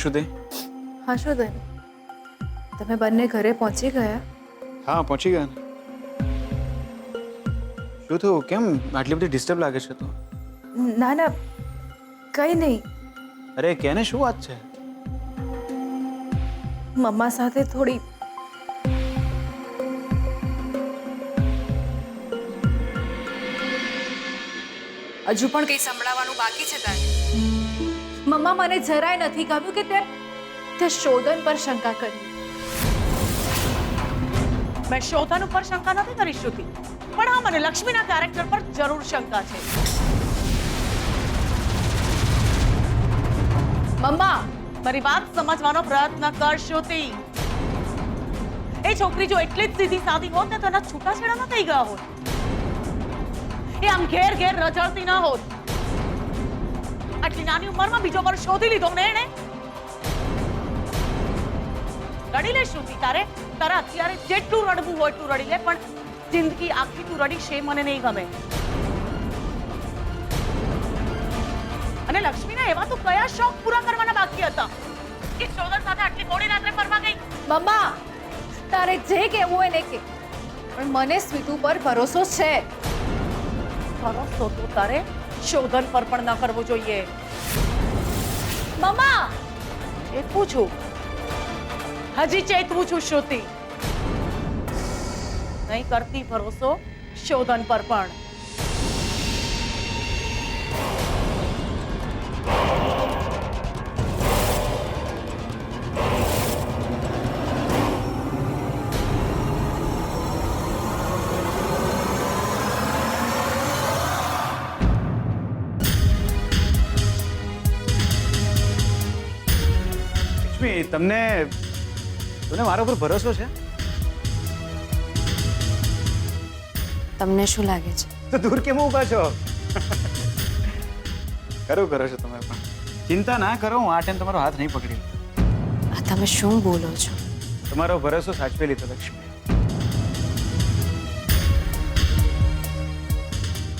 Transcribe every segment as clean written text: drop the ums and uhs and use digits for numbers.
શુદ્ધિ? હા શુદ્ધિ, તમે બંને ઘરે પહોંચી ગયા? હા પહોંચી ગયા ને. શું થયું? કેમ આટલી બધી ડિસ્ટર્બ લાગે છે તું? ના ના, કંઈ નહીં. અરે કેને શું વાત છે? મમ્મા સાથે થોડી હજુ પણ કંઈ સંભળાવવાનું બાકી છે તારે? મમ્મા, મને જરાય નથી ગમ્યું કે તે શોધન પર શંકા કરી. મેં શોધન ઉપર શંકા નથી કરી શ્રુતિ, પણ હા મને લક્ષ્મીના કેરેક્ટર પર જરૂર શંકા છે. મમ્મા, મારી વાત સમજવાનો પ્રયત્ન કર શ્રુતિ. એ છોકરી જો એટલી જ સીધી સાદી હોત ને તો એના છૂટાછેડા ન થઈ ગયા હોત. એ આમ ઘેર ઘેર રજળતી ન હોત. આટલી નાની ઉંમરમાં બીજો વર શોધી લીધો ને એને. રડી લે શ્રુતિ, તારે અત્યારે જેટલું રડવું હોય તું રડી લે, પણ જિંદગી આખી તું રડીશ એ મને નહીં ગમે. અને લક્ષ્મીના એવા તો કયા શોખ પૂરા કરવાના બાકી હતા કે શોધન સાથે આટલી મોડી રાત્રે ફરવા ગઈ? મમ્મા, તારે જે કહેવું હોય ને કે, પણ મને સ્વીતુ પર ભરોસો છે. ભરોસો તો તારે શોધન પર પણ ન કરવો જોઈએ. મમ્મા, ચેતવું છું, હજી ચેતવું છું શ્રુતિ. નહીં કરતી ભરોસો શોધન પર પણ. તમને મારા ઉપર ભરોસો છે? તમને શું લાગે છે? તો દૂર કેમ ઊભા છો? કરો છો તમે પણ. ચિંતા ના કરો, હું આ ટાઈમ તમારો હાથ નહીં પકડી. આ તમે શું બોલો છો? તમારો ભરોસો સાચવી લીધો લક્ષ્મી.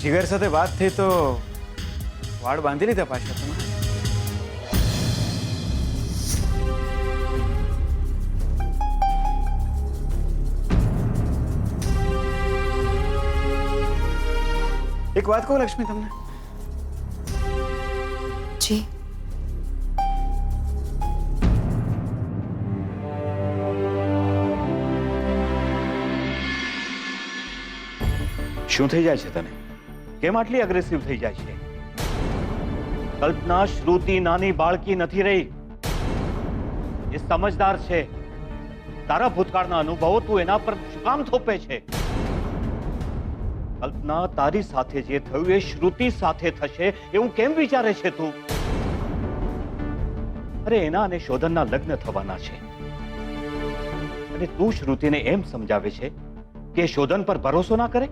જીગર સાથે વાત થઈ તો વાળ બાંધી લીધા પાછા તમે. એક વાત કહું લક્ષ્મી તમને? જી. શું થઈ જાય છે તને? કેમ આટલી અગ્રેસિવ થઈ જાય છે? કલ્પના શ્રુતિ નાની બાળકી નથી રહી, એ સમજદાર છે. તારા ભૂતકાળના અનુભવો તું એના પર શું કામ થોપે છે? કલ્પના, તારી સાથે જે થયું એ શ્રુતિ સાથે થશે એવું કેમ વિચારે છે તું? અરે એના અને શોધનના લગ્ન થવાના છે અને તું શ્રુતિને એમ સમજાવે છે કે શોધન પર ભરોસો ના કરે.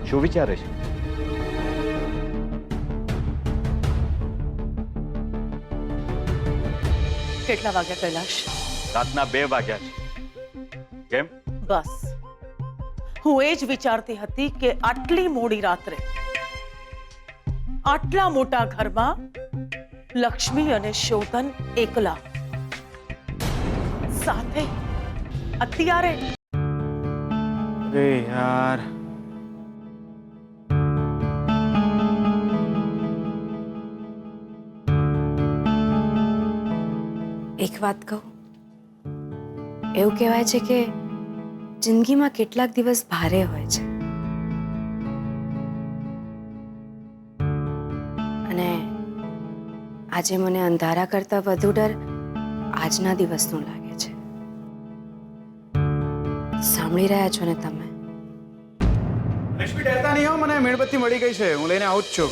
શું વિચારે છે? કેટલા વાગ્યા કૈલાશ? રાતના 2 વાગ્યા છે. કેમ? બસ હું એ જ વિચારતી હતી કે આટલી મોડી રાત્રે આટલા મોટા ઘરમાં લક્ષ્મી અને શોધન એકલા સાથે અત્યારે. અરે યાર, એક વાત કહું, એવું કહેવાય છે કે જિંદગીમાં કેટલાક દિવસ ભારે હોય છે અને આજે મને અંધારા કરતા વધુ ડર આજના દિવસનો લાગે છે. સાંભળી રહ્યા છો ને તમે? લક્ષ્મી ડરતા નહીં હો, મને મીણબત્તી મળી ગઈ છે, હું લઈને આવું જ છું.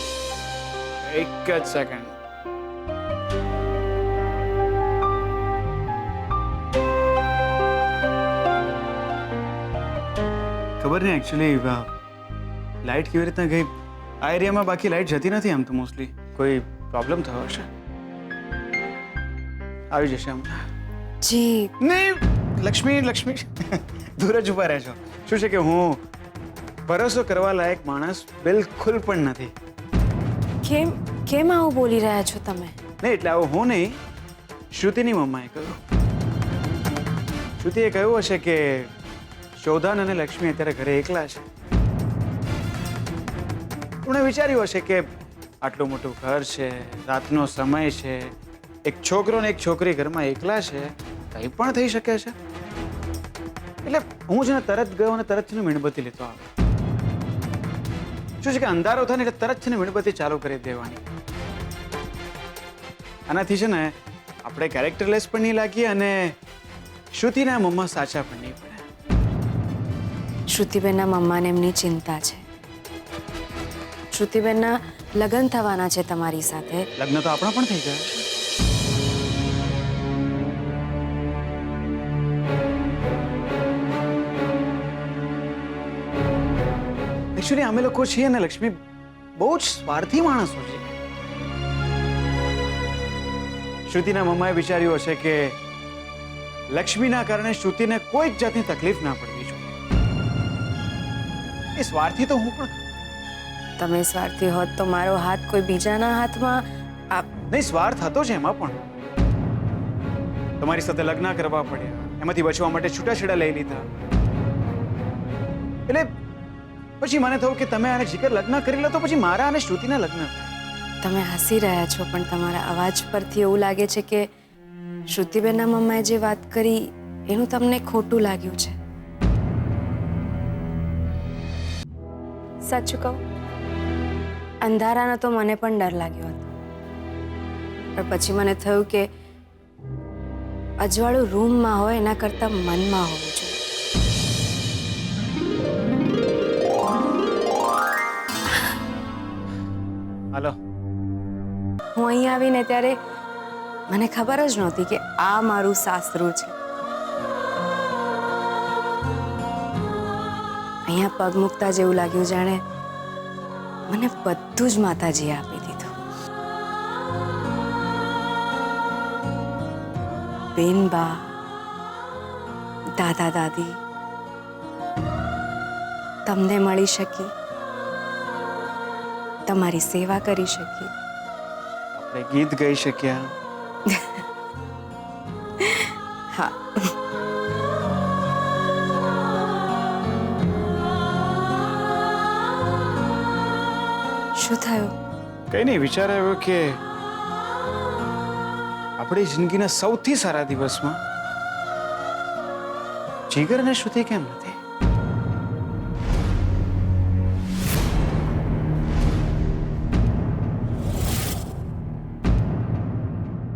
એક જ સેકન્ડ. ખબર નહીં એકચ્યુઅલી લાઇટ કેવી રીતના ગઈ આ એરિયામાં. બાકી લાઇટ જતી નથી આમ તો મોસ્ટલી. કોઈ પ્રોબ્લેમ થયો હશે. આવી જશે હમણાં. જી નહીં લક્ષ્મી, દૂર જ ઉભા રહેજો. શું છે કે હું ભરોસો કરવા લાયક માણસ બિલકુલ પણ નથી. કેમ આવું બોલી રહ્યા છો તમે? નહીં એટલે આવું હું નહીં, શ્રુતિની મમ્માએ કહ્યું. શ્રુતિએ કહ્યું હશે કે શોધન અને લક્ષ્મી અત્યારે ઘરે એકલા છે. એમણે વિચાર્યું હશે કે આટલું મોટું ઘર છે, રાતનો સમય છે, એક છોકરો ને એક છોકરી ઘરમાં એકલા છે, કંઈ પણ થઈ શકે છે. એટલે હું છે ને તરત ગયો અને તરત છે ને મીણબત્તી લેતો આવ્યો. શું છે કે અંધારો થાય ને એટલે તરત છે ને મીણબત્તી ચાલુ કરી દેવાની. આનાથી છે ને આપણે કેરેક્ટરલેસ પણ નહીં લાગીએ અને શ્રુતિના મમ્મા સાચા પણ નહીં પડે. શ્રુતિબેનના મમ્માને એમની ચિંતા છે. શ્રુતિબેનના લગ્ન થવાના છે તમારી સાથે. લગ્ન તો આપણા પણ થઈ ગયા છે. એકચ્યુઅલી અમે લોકો છીએ ને લક્ષ્મી, બહુ જ સ્વાર્થી માણસો છે. શ્રુતિના મમ્માએ વિચાર્યું હશે કે લક્ષ્મીના કારણે શ્રુતિને કોઈ જ જાતની તકલીફ ના પડવી જોઈએ. એ સ્વાર્થી તો હું પણ. તમે સ્વાર્થી હોત તો મારો હાથ કોઈ બીજાના હાથમાં નહીં, સ્વાર્થ હતો જ એમાં પણ. તમારી સાથે લગ્ન કરવા પડ્યા, એમાંથી બચવા માટે છૂટાછેડા લઈ લીધા. એટલે પછી મને થયું કે તમે આને જીગર લગ્ન કરી લો તો પછી મારા અને શ્રુતિના લગ્ન થાય. તમે હસી રહ્યા છો પણ તમારા અવાજ પરથી એવું લાગે છે કે શ્રુતિબેનના મમ્માએ જે વાત કરી એનું તમને ખોટું લાગ્યું છે. સાચું કહું, અંધારાનો તો મને પણ ડર લાગ્યો હતો, પણ પછી મને થયું કે અજવાળું રૂમમાં હોય એના કરતાં મનમાં હોવું જોઈએ. હાલો. હું અહીં આવીને ત્યારે મને ખબર જ નહોતી કે આ મારું સાસરું છે. અહીંયા પગ મૂકતા જેવું લાગ્યું જાણે મને બધું જ માતાજીએ આપી દીધું. બેનબા, દાદા દાદી, તમને મળી શકી, તમારી સેવા કરી શકી. આપણે ગીત ગાઈ શક્યા. હા. શું થયું? કઈ નહીં, વિચાર આવ્યો કે આપણી જિંદગીના સૌથી સારા દિવસમાં જીગર અને શ્રુતિ કેમ નથી?